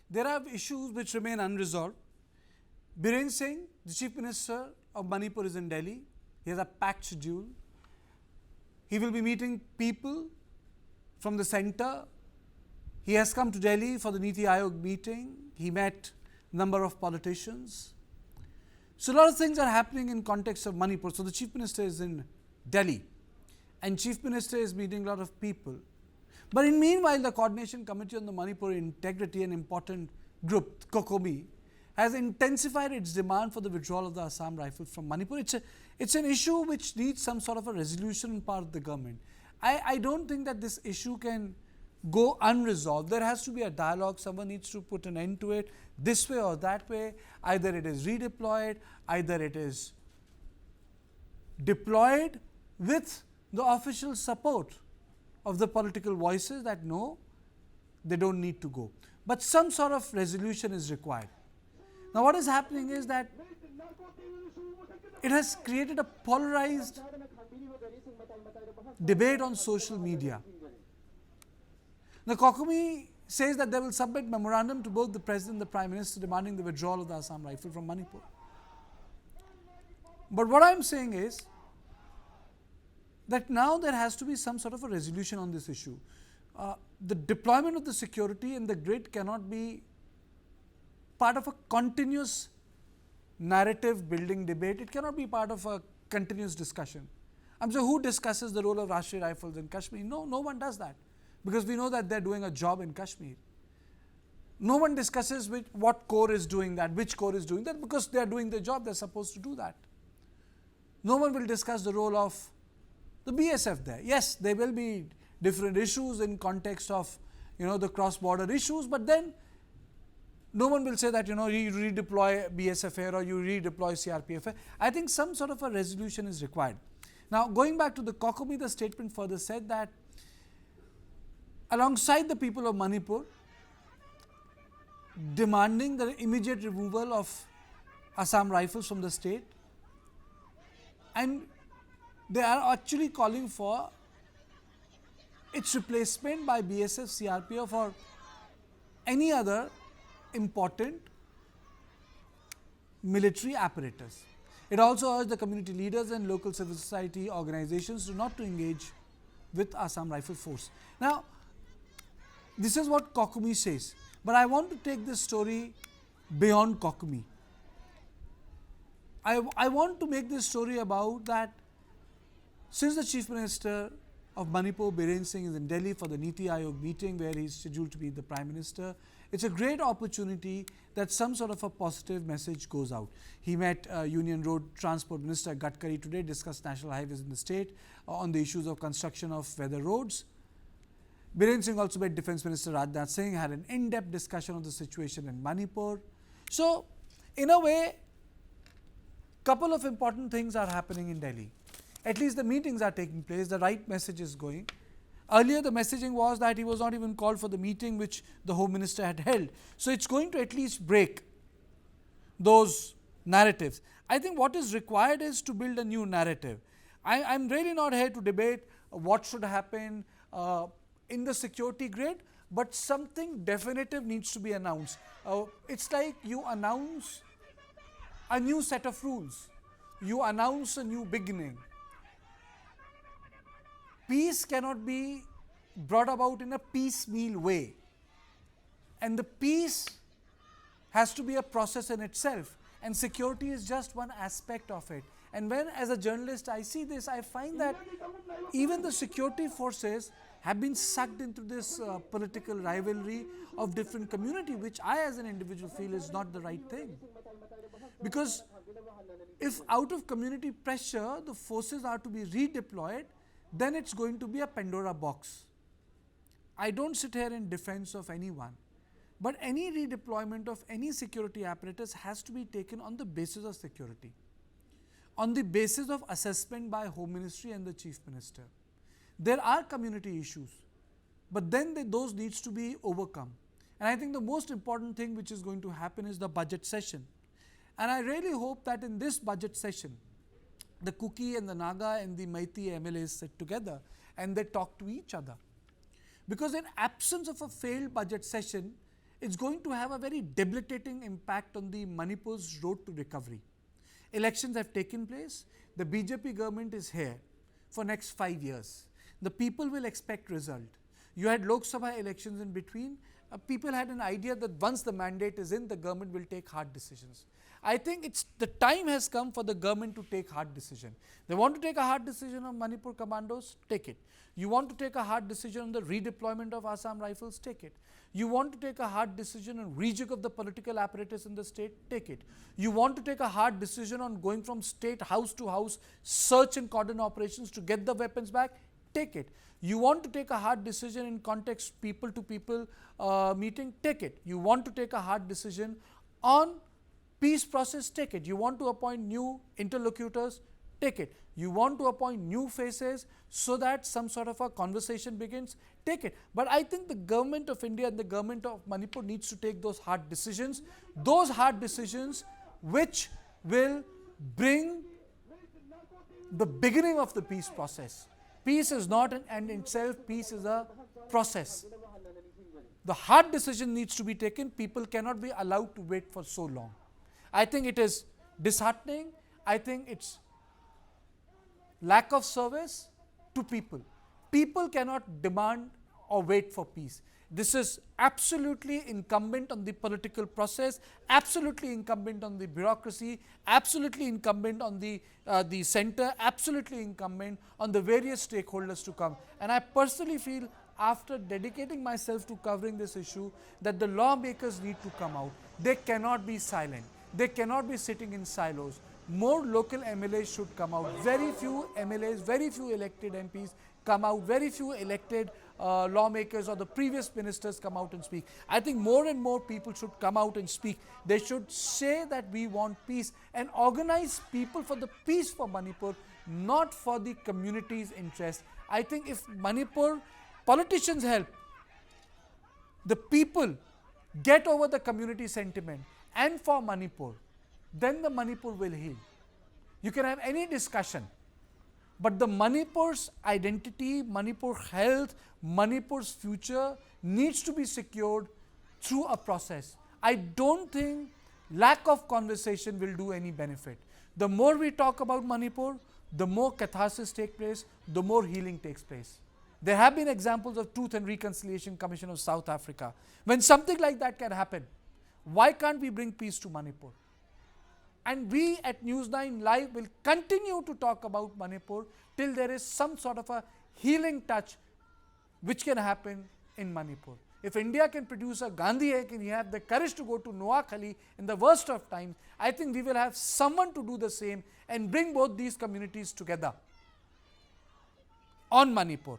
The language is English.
there are issues which remain unresolved. Biren Singh, the Chief Minister of Manipur, is in Delhi. He has a packed schedule. He will be meeting people from the centre. He has come to Delhi for the Niti Aayog meeting. He met a number of politicians. So a lot of things are happening in context of Manipur. So the Chief Minister is in Delhi and Chief Minister is meeting a lot of people. But in meanwhile, the Coordination Committee on the Manipur Integrity, an important group, COCOMI, has intensified its demand for the withdrawal of the Assam Rifles from Manipur. It's an issue which needs some sort of a resolution on part of the government. I don't think that this issue can go unresolved. There has to be a dialogue. Someone needs to put an end to it this way or that way. Either it is redeployed, either it is deployed with the official support of the political voices that no, they don't need to go. But some sort of resolution is required. Now what is happening is that it has created a polarized debate on social media. The COCOMI says that they will submit memorandum to both the President and the Prime Minister demanding the withdrawal of the Assam Rifle from Manipur. But what I am saying is that now there has to be some sort of a resolution on this issue. The deployment of the security in the grid cannot be part of a continuous narrative building debate. It cannot be part of a continuous discussion. I'm saying, who discusses the role of Rashtriya Rifles in Kashmir? No one does that, because we know that they're doing a job in Kashmir. No one discusses what corps is doing that, which corps is doing that, because they're doing their job, they're supposed to do that. No one will discuss the role of the BSF there. Yes, there will be different issues in context of, the cross-border issues, but then no one will say that, you redeploy BSF here or you redeploy CRPF here. I think some sort of a resolution is required. Now, going back to the COCOMI, the statement further said that alongside the people of Manipur demanding the immediate removal of Assam Rifles from the state, and they are actually calling for its replacement by BSF, CRPF or any other important military apparatus. It also urged the community leaders and local civil society organizations not to engage with Assam Rifle Force. Now, this is what COCOMI says, but I want to take this story beyond COCOMI. I want to make this story about that since the Chief Minister of Manipur, Biren Singh, is in Delhi for the Niti Aayog meeting where he is scheduled to be the Prime Minister, it's a great opportunity that some sort of a positive message goes out. He met Union Road Transport Minister Gadkari today, discussed national highways in the state on the issues of construction of weather roads. Biren Singh also met Defence Minister Rajnath Singh, had an in-depth discussion of the situation in Manipur. So, in a way, couple of important things are happening in Delhi. At least the meetings are taking place, the right message is going. Earlier the messaging was that he was not even called for the meeting which the Home Minister had held. So it's going to at least break those narratives. I think what is required is to build a new narrative. I'm really not here to debate what should happen in the security grid, but something definitive needs to be announced. It's like you announce a new set of rules. You announce a new beginning. Peace cannot be brought about in a piecemeal way, and the peace has to be a process in itself, and security is just one aspect of it. And when, as a journalist, I see this, I find that even the security forces have been sucked into this political rivalry of different community, which I as an individual feel is not the right thing. Because if out of community pressure the forces are to be redeployed, then it's going to be a Pandora box. I don't sit here in defense of anyone, but any redeployment of any security apparatus has to be taken on the basis of security, on the basis of assessment by Home Ministry and the Chief Minister. There are community issues, but then those needs to be overcome. And I think the most important thing which is going to happen is the budget session. And I really hope that in this budget session, the Kuki and the Naga and the Maiti MLAs sit together and they talk to each other. Because in absence of a failed budget session, it's going to have a very debilitating impact on the Manipur's road to recovery. Elections have taken place. The BJP government is here for next 5 years. The people will expect result. You had Lok Sabha elections in between. People had an idea that once the mandate is in, the government will take hard decisions. I think the time has come for the government to take hard decision. They want to take a hard decision on Manipur commandos, take it. You want to take a hard decision on the redeployment of Assam Rifles, take it. You want to take a hard decision on rejig of the political apparatus in the state, take it. You want to take a hard decision on going from state house to house, search and cordon operations to get the weapons back, take it. You want to take a hard decision in context people to people meeting, take it. You want to take a hard decision on peace process, take it. You want to appoint new interlocutors, take it. You want to appoint new faces so that some sort of a conversation begins, take it. But I think the government of India and the government of Manipur needs to take those hard decisions which will bring the beginning of the peace process. Peace is not an end in itself, peace is a process. The hard decision needs to be taken. People cannot be allowed to wait for so long. I think it is disheartening. I think it's lack of service to people. People cannot demand or wait for peace. This is absolutely incumbent on the political process, absolutely incumbent on the bureaucracy, absolutely incumbent on the center, absolutely incumbent on the various stakeholders to come. And I personally feel, after dedicating myself to covering this issue, that the lawmakers need to come out. They cannot be silent. They cannot be sitting in silos. More local MLAs should come out. Very few MLAs, very few elected MPs come out. Very few elected lawmakers or the previous ministers come out and speak. I think more and more people should come out and speak. They should say that we want peace and organize people for the peace for Manipur, not for the community's interest. I think if Manipur politicians help, the people get over the community sentiment and for Manipur, then the Manipur will heal. You can have any discussion, but the Manipur's identity, Manipur health, Manipur's future needs to be secured through a process. I don't think lack of conversation will do any benefit. The more we talk about Manipur, the more catharsis takes place, the more healing takes place. There have been examples of Truth and Reconciliation Commission of South Africa. When something like that can happen, why can't we bring peace to Manipur? And we at News9 Live will continue to talk about Manipur till there is some sort of a healing touch which can happen in Manipur. If India can produce a Gandhi, can have the courage to go to Noakhali in the worst of times, I think we will have someone to do the same and bring both these communities together on Manipur.